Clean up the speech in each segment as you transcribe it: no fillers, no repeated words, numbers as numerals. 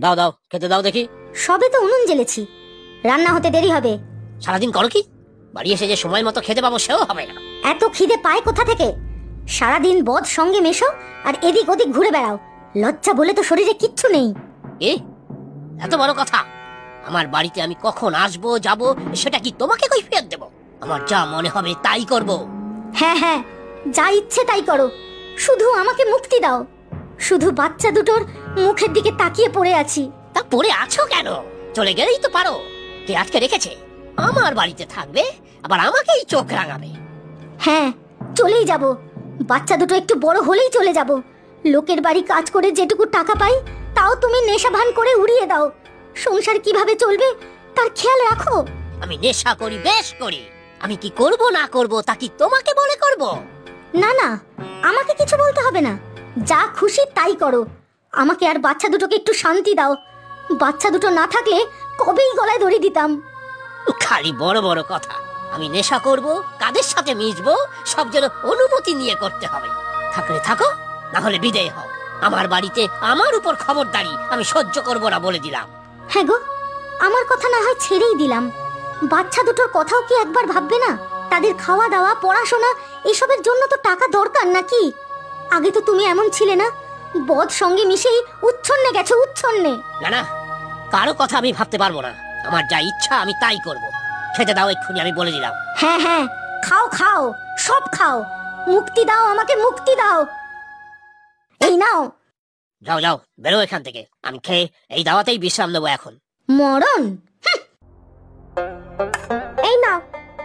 দাও দাও, খেতে দাও দেখি। সবে তো উনুন জ্বেলেছি, রান্না হতে দেরি হবে। সারাদিন করো কি? বাড়ি এসে যে সময় মতো খেতে পাবো সেও হবে না। এত খিদে পায় কোথা থেকে? সারাদিন বদ সঙ্গে মেশো আর এদিক ওদিক ঘুরে বেড়াও, লজ্জা বলে তো শরীরে কিচ্ছু নেই। এ এত বড় কথা? আমার বাড়িতে আমি কখন আসবো যাব সেটা কি তোমাকে কৈফিয়ত দেব? আমার যা মনে হবে তাই করব। হ্যাঁ হ্যাঁ, যা ইচ্ছে তাই করো, শুধু আমাকে মুক্তি দাও। শুধু বাচ্চা দুটোর মুখের দিকে তাকিয়ে পড়ে আছি। তা পড়ে আছো কেন? চলে গেলেই তো পারো। কে আটকে রেখেছে? আমার বাড়িতে থাকবে, আবার আমাকেই চোখ রাঙাবে। হ্যাঁ, চলেই যাব। বাচ্চা দুটো একটু বড় হলেই চলে যাব। লোকের বাড়ি কাজ করে যেটুকু টাকা পাই তাও তুমি নেশা ভান করে উড়িয়ে দাও। সংসার কিভাবে চলবে তার খেয়াল রাখো। আমি নেশা করি, বেশ করি। আমি কি করব না করব তা কি তোমাকে বলে করব? না না, আমাকে কিছু বলতে হবে না, যা খুশি তাই করো। আমাকে আর বাচ্চা দুটোকে একটু শান্তি দাও। বাচ্চা দুটো না থাকলে কবেই গলায় দড়ি দিতাম। খালি বড় বড় কথা। আমি নেশা করব, কাদের সাথে মিশবো সব যেন অনুমতি নিয়ে করতে হবে। থাকলে থাকো, না হলে বিদায় হও। আমার বাড়িতে আমার উপর খবরদারি আমি সহ্য করব না বলে দিলাম। হ্যাঁ গো, আমার কথা না হয় ছেড়েই দিলাম। বাচ্চা দুটোর কথাও কি একবার ভাববে না? তাদের খাওয়া দাওয়া, পড়াশোনা এসবের জন্য তো টাকা দরকার নাকি? আগে তো তুমি এমন ছিলে না, বদ সঙ্গে মিশেই উচ্ছন্নে গেছো, উচ্ছন্নে। না না, কারো কথা আমি ভাবতে পারবো না। আমার যা ইচ্ছা আমি তাই করব। খেতে দাও এক্ষুনি, আমি বলে দিলাম। হ্যাঁ হ্যাঁ, খাও খাও, সব খাও। মুক্তি দাও আমাকে, মুক্তি দাও। এই নাও। যাও যাও, বেরো এখান থেকে। আমি খেয়ে এই দাওয়াতেই বিশ্রাম নেবো এখন। মরণ। এই নাও,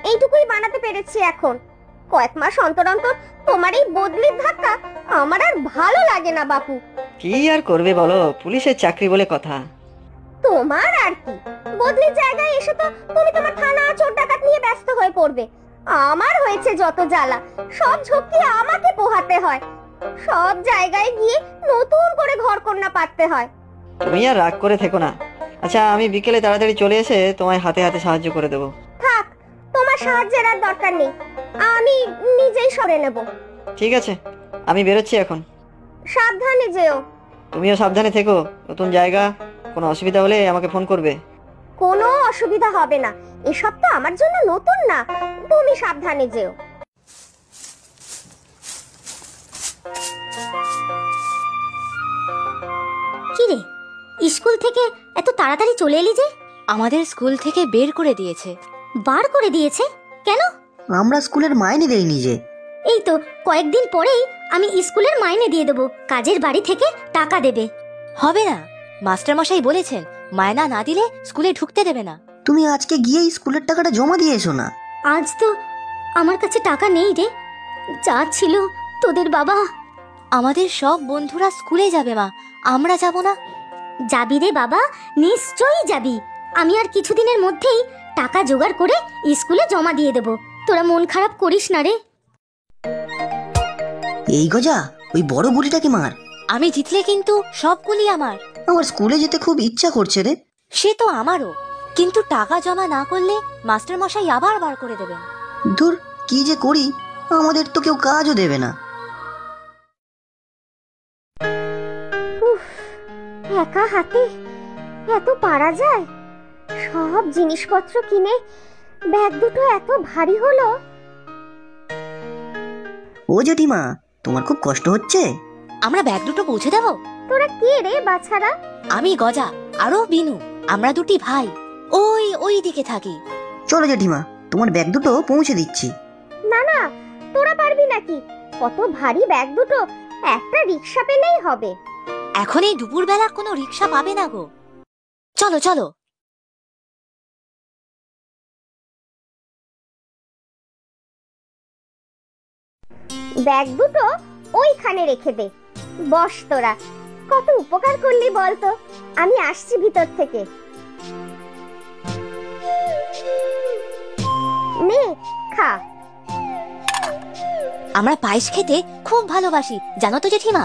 এইটুকুই বানাতে পেরেছি এখন। কয়েক মাস অন্তর অন্তর তোমার এই বদলির ধাক্কা আমার আর ভালো লাগে না বাপু। কি আর করবে বলো, পুলিশের চাকরি বলে কথা। তোমার আর কি, বদলির জায়গায় এসে তো তুমি তোমার থানা চোর ডাকাত নিয়ে ব্যস্ত হয়ে পড়বে। আমার হয়েছে যত জ্বালা, সব ঝক্কি আমাকে পোহাতে হয়। সব জায়গায় গিয়ে নতুন করে ঘর কন্যা পাততে হয়। তুমি আর রাগ করে থেকো না। আচ্ছা, আমি বিকেলে তাড়াতাড়ি চলে এসে তোমায় হাতে হাতে সাহায্য করে দেবো। থাক, তোমার সাহায্যের আর দরকার নেই, আমি নিজেই সরে নেব। ঠিক আছে, আমি বেরোচ্ছি এখন। সাবধানে যেও। তুমিও সাবধানে থেকো। নতুন জায়গা, কোনো অসুবিধা হলে আমাকে ফোন করবে। কোনো অসুবিধা হবে না, এসব তো আমার জন্য নতুন না। তুমি সাবধানে যেও। কি রে, স্কুল থেকে এত তাড়াতাড়ি চলে এলি যে? আমাদের স্কুল থেকে বের করে দিয়েছে। বার করে দিয়েছে? কেন? আমরা স্কুলের মাইনে দেইনি যে। এই তো কয়েকদিন পরেই আমি স্কুলের মাইনে দিয়ে দেবো, কাজের বাড়ি থেকে টাকা দেবে। হবে না, মাস্টার মশাই বলেছেন মায়না না দিলে স্কুলে ঢুকতে দেবে না। তুমি আজকে গিয়ে স্কুলের টাকাটা জমা দিয়ে এসো না। আজ তো আমার কাছে টাকা নেই রে, যা ছিল তোদের বাবা। আমাদের সব বন্ধুরা স্কুলে যাবে মা, আমরা যাব না? যাবি রে বাবা, নিশ্চয়ই যাবি। আমি আর কিছুদিনের মধ্যেই টাকা জোগাড় করে স্কুলে জমা দিয়ে দেব। তোরা মন খারাপ করিস না রে। এই গজা, ওই বড় বুড়িটাকে মার। আমি জিতলে কিন্তু সবগুলি আমার। আমার স্কুলে যেতে খুব ইচ্ছা করছে রে। সে তো আমারও, কিন্তু টাকা জমা না করলে মাস্টার মশাই আবার বার করে দেবেন। ধুর, কি যে করি, আমাদের তো কেউ কাজও দেবে না। একা হাতে এত পারা যায়? সব জিনিসপত্র কিনে ব্যাগ দুটো এত ভারী হলো। ও জেঠিমা, তোমার খুব কষ্ট হচ্ছে? আমরা ব্যাগ দুটো পৌঁছে দেবো। তোরা কে রে বাছারা? আমি গজা, আরো বিনু, আমরা দুটি ভাই। ওই দিকে থাকি। চলো জেঠিমা, তোমার ব্যাগ দুটো পৌঁছে দিচ্ছি। না না, তোরা পারবি নাকি? কত ভারী ব্যাগ দুটো, একটা রিক্সা পেলেই হবে। এখন এই দুপুরবেলা কোনো রিক্সা পাবে না গো। চলো চলো। ব্যাগ দুটো ওইখানে রেখে দে। বস তোরা, কত উপকার করলি বলতো। আমি আসছি ভিতর থেকে। নে খা। আমরা পায়েস খেতে খুব ভালোবাসি, জানো তো জেঠিমা?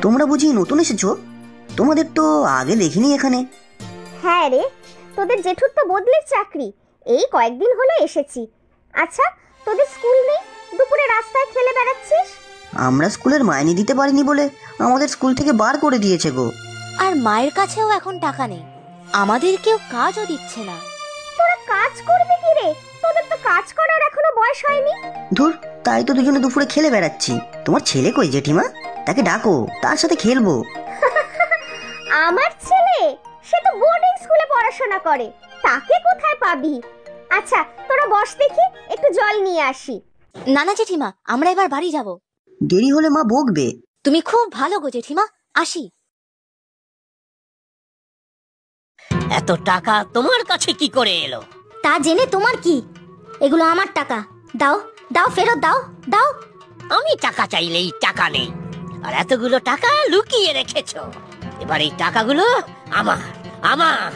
তোমরা বুঝি নতুন এসেছো? তোমাদের তো আগে দেখিনি এখানে। হ্যাঁ রে, তোদের জেঠুর তো বদলির চাকরি, এই কয়েকদিন হলো এসেছি। আচ্ছা, তোদের স্কুল নেই, দুপুরে রাস্তায় খেলে বেড়াচ্ছিস? আমরা স্কুলের মাইনে দিতে পারিনি বলে আমাদের স্কুল থেকে বার করে দিয়েছে গো। আর মায়ের কাছেও এখন টাকা নেই, আমাদের কেউ কাজও দিচ্ছে না। তোরা কাজ করবি কি রে? তোদের তো কাজ করার এখনো বয়স হয়নি। ধুর, তাই তো দুজনে দুপুরে খেলে বেড়াচ্ছি। তোমার ছেলে কই জেঠিমা? তাকে ডাকো, তার সাথে খেলবো। আমার ছেলে সে তো বোর্ডিং স্কুলে পড়াশোনা করে, তাকে কোথায় পাবি? আচ্ছা তোরা বস দেখি, একটু জল নিয়ে আসি। না না জেঠিমা, আমরা এবার বাড়ি যাব। দেরি হলে মা বকবে। তুমি খুব ভালো গো জেঠিমা, আসি। এত টাকা তোমার কাছে কি করে এলো? তা জেনে তোমার কি? এগুলো আমার টাকা। দাও দাও, ফেরত দাও দাও। আমি টাকা চাইলেই টাকা নেই, আর এতগুলো টাকা লুকিয়ে রেখেছো। এবার এই টাকাগুলো আমার আমার।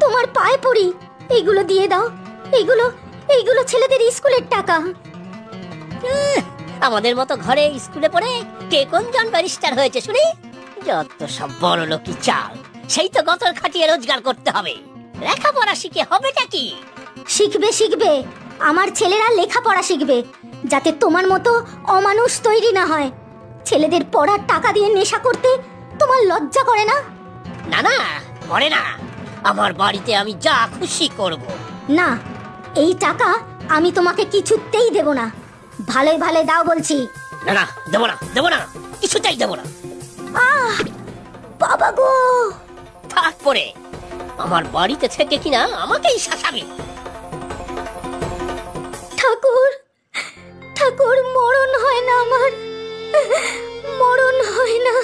তোমার পায়ে পড়ি, এইগুলো দিয়ে দাও। এইগুলো এইগুলো ছেলেদের স্কুলের টাকা। আমাদের মতো ঘরে স্কুলে পড়ে কে কোনজন ব্যারিস্টার হয়েছে শুনি? যত সব বড় লোকই চাল, সেই তো গতর খাটিয়ে রোজগার করতে হবে। লেখাপড়া শিখে হবেটা কি? শিখবে শিখবে, আমার ছেলেরা লেখাপড়া শিখবে, যাতে তোমার মতো অমানুষ তৈরি না হয়। ছেলেদের পড়ার টাকা দিয়ে নেশা করতে তোমার লজ্জা করে না? না না, করে না। আমার বাড়িতে আমি যা খুশি করব। না, এই টাকা আমি তোমাকে কিছুতেই দেব না। ভালোই ভালোই দাও বলছি। না না, দেবো না, দেবো না, কিছুতেই দেবো না। বাবা গো! থাক পরে আমার বাড়িতে থেকে কিনা আমাকেই শাসাবে। ঠাকুর ঠাকুর, মরণ হয় না আমার, মরণ হয় না।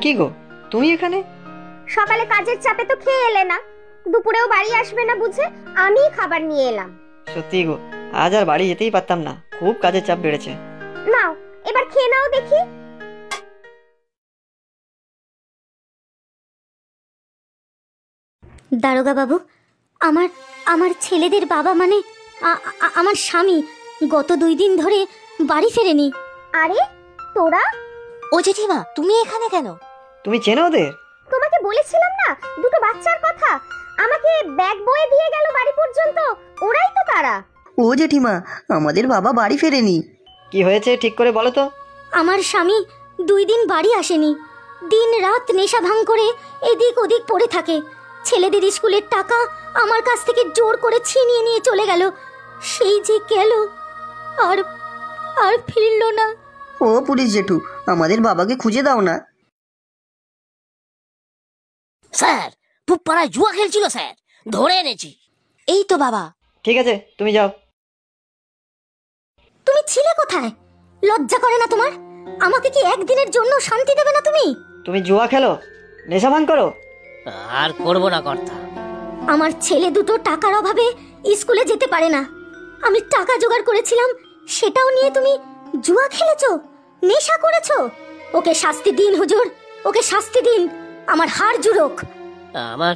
কি গো, তুমি এখানে? সকালে কাজের চাপে তো খেয়ে এলে না, দুপুরেও বাড়ি আসবে না বুঝে আমিই খাবার নিয়ে এলাম। সত্যি গো, আজ আর বাড়ি যেতেই পারতাম না, খুব কাজের চাপ বেড়েছে। নাও এবার খেয়ে নাও দেখি। দারোগা বাবু, আমার আমার ছেলেদের বাবা মানে আমার স্বামী গত 2 দিন ধরে বাড়ি ফেরেনি। আরে তোরা? ও জেঠিমা, তুমি এখানে কেন? তুমি চেনো ওদের? তোমাকে বলেছিলাম না দুটো বাচ্চার কথা, আমাকে ব্যাগ বয়ে দিয়ে গেল বাড়ি পর্যন্ত, ওরাই তো তারা। ও জেঠিমা, আমাদের বাবা বাড়ি ফেরেনি। কি হয়েছে ঠিক করে বলো তো। আমার স্বামী 2 দিন বাড়ি আসেনি, দিন রাত নেশা ভাঙ করে এদিক ওদিক পড়ে থাকে। ছেলেদের স্কুলের টাকা আমার কাছ থেকে জোর করে ছিনিয়ে নিয়ে চলে গেল। সেই যে গেল, আর আর ফিরল না। ও পুলিশ জেঠু, আমাদের বাবাকে খুঁজে দাও না। স্যার, পুপাড়ায় জুয়া খেলছিল স্যার, ধরে এনেছি। এই তো বাবা। ঠিক আছে, তুমি যাও। তুমি ছিলে কোথায়? লজ্জা করে না তোমার? আমাকে কি একদিনের জন্য শান্তি দেবে না তুমি? তুমি জুয়া খেলো, নেশা ভাঙ করো? আর করবো না কর্তা। আমার ছেলে দুটো টাকার অভাবে স্কুলে যেতে পারে না। আমি টাকা জোগাড় করেছিলাম, সেটাও নিয়ে তুমি জুয়া খেলেছো, নেশা করেছো। ওকে শাস্তি দিন হুজুর, ওকে শাস্তি দিন, আমার হাড় জুড়োক। আমার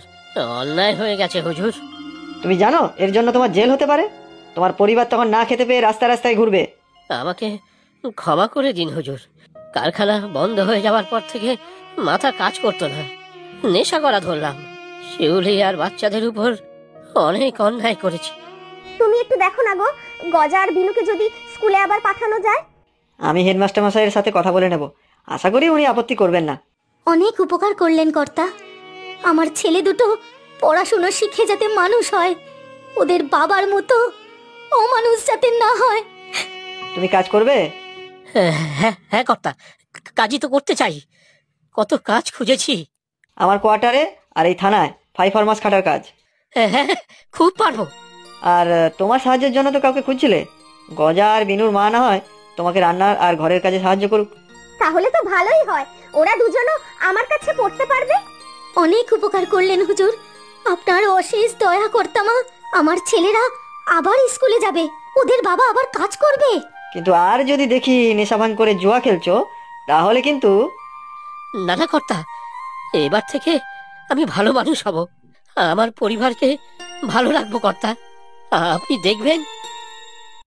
অন্যায় হয়ে গেছে হুজুর। তুমি জানো এর জন্য তোমার জেল হতে পারে। তোমার পরিবার তখন না খেতে পেয়ে রাস্তায় রাস্তায় ঘুরবে। আমাকে ক্ষমা করে দিন হুজুর। কারখানা বন্ধ হয়ে যাওয়ার পর থেকে মাথা কাজ করতো না, নেশা করা ধরলাম। শিউলি আর বাচ্চাদের উপর অনেক অন্যায় করেছি। তুমি একটু দেখো না গো, গজা আর বিনুকে যদি স্কুলে আবার পাঠানো যায়। আমি হেডমাস্টার মশাইয়ের সাথে কথা বলে নেব, আশা করি উনি আপত্তি করবেন না। অনেক উপকার করলেন কর্তা। আমার ছেলে দুটো পড়াশোনা শিখে যাতে মানুষ হয়, ওদের বাবার মতো অমানুষ যাতে না হয়। তুমি কাজ করবে? হ্যাঁ হ্যাঁ কর্তা, কাজই তো করতে চাই। কত কাজ খুঁজেছি। আমার কোয়ার্টারে আর এই থানায় 5 মাস খাটার কাজ। হ্যাঁ, খুব পারবো। আর তোমার সাহায্যের জন্য তো কাউকে খুঁজছিলে। গজা আর বিনুর মা না হয় তোমাকে রান্নার আর ঘরের কাজে সাহায্য করুক। তাহলে তো ভালোই হয়, ওরা দুজনও আমার কাছে পড়তে পারবে। অনেক উপকার করলেন হুজুর, আপনার অশেষ দয়া কর্তামা। আমার ছেলেরা আবার স্কুলে যাবে, ওদের বাবা আবার কাজ করবে। কিন্তু আর যদি দেখি নেশা ভাঙ করে জুয়া খেলছো, তাহলে কিন্তু। না না কর্তা, এবার থেকে আমি ভালো মানুষ হব, আমার পরিবারকে ভালো রাখবো কর্তা। আপনি দেখবেন